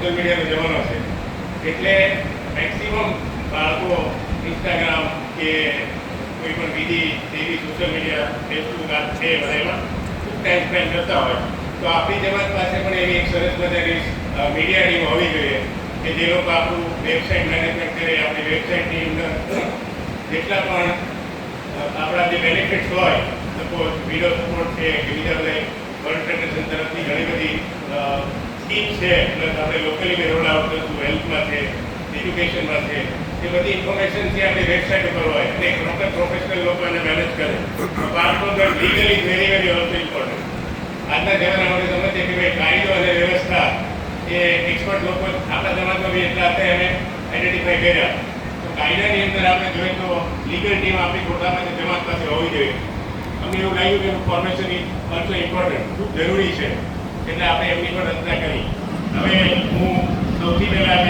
Social મીડિયાનો જમાનો છે, એટલે મેક્સિમમ બાળકો ઇન્સ્ટાગ્રામ કે કોઈ પણ બીજી એવી સોશિયલ મીડિયા ફેસબુક આ છે બધામાં ખૂબ ટાઈમ સ્પેન્ડ કરતા હોય, તો આપણી જમાત પાસે પણ એવી એક સરસ મજાની મીડિયા ટીમ હોવી જોઈએ કે જે લોકો આપણું વેબસાઇટ મેનેજમેન્ટ કરે, આપણી વેબસાઇટની અંદર જેટલા પણ આપણા જે બેનિફિટ્સ હોય, સપોઝ વિડીયો સપોર્ટ છે કે બીજા બધા વર્લ્ડ ફેડરેશન તરફથી ઘણી બધી સ્કીમ્સ છે, પ્લસ આપણે લોકલી બી રોલ આઉટ કરશું, હેલ્થમાં છે, એજ્યુકેશનમાં છે, એ બધી ઇન્ફોર્મેશન છે આપણી વેબસાઇટ ઉપર હોય અને એક પ્રોપર પ્રોફેશનલ લોકો એને મેનેજ કરે. Part of that legal is very very also important. આજના જમાનામાં આપણે સમજીએ કે ભાઈ કાયદો અને વ્યવસ્થા એ એક્સપર્ટ લોકો આપણા જમાનામાં બી એટલા હતા એને આઈડેન્ટિફાઈ કર્યા. તો કાયદાની અંદર આપણે જોઈએ તો લીગલ ટીમ આપણી ખોટામાં જમાત પાસે હોવી જોઈએ. અમને એવું લાગ્યું કે ફોર્મેશન ઇઝ ઓલ્સો ઇમ્પોર્ટન્ટ, ખૂબ જરૂરી છે, એટલે આપણે એમની પણ રચના કરી. હવે હું સૌથી પહેલાં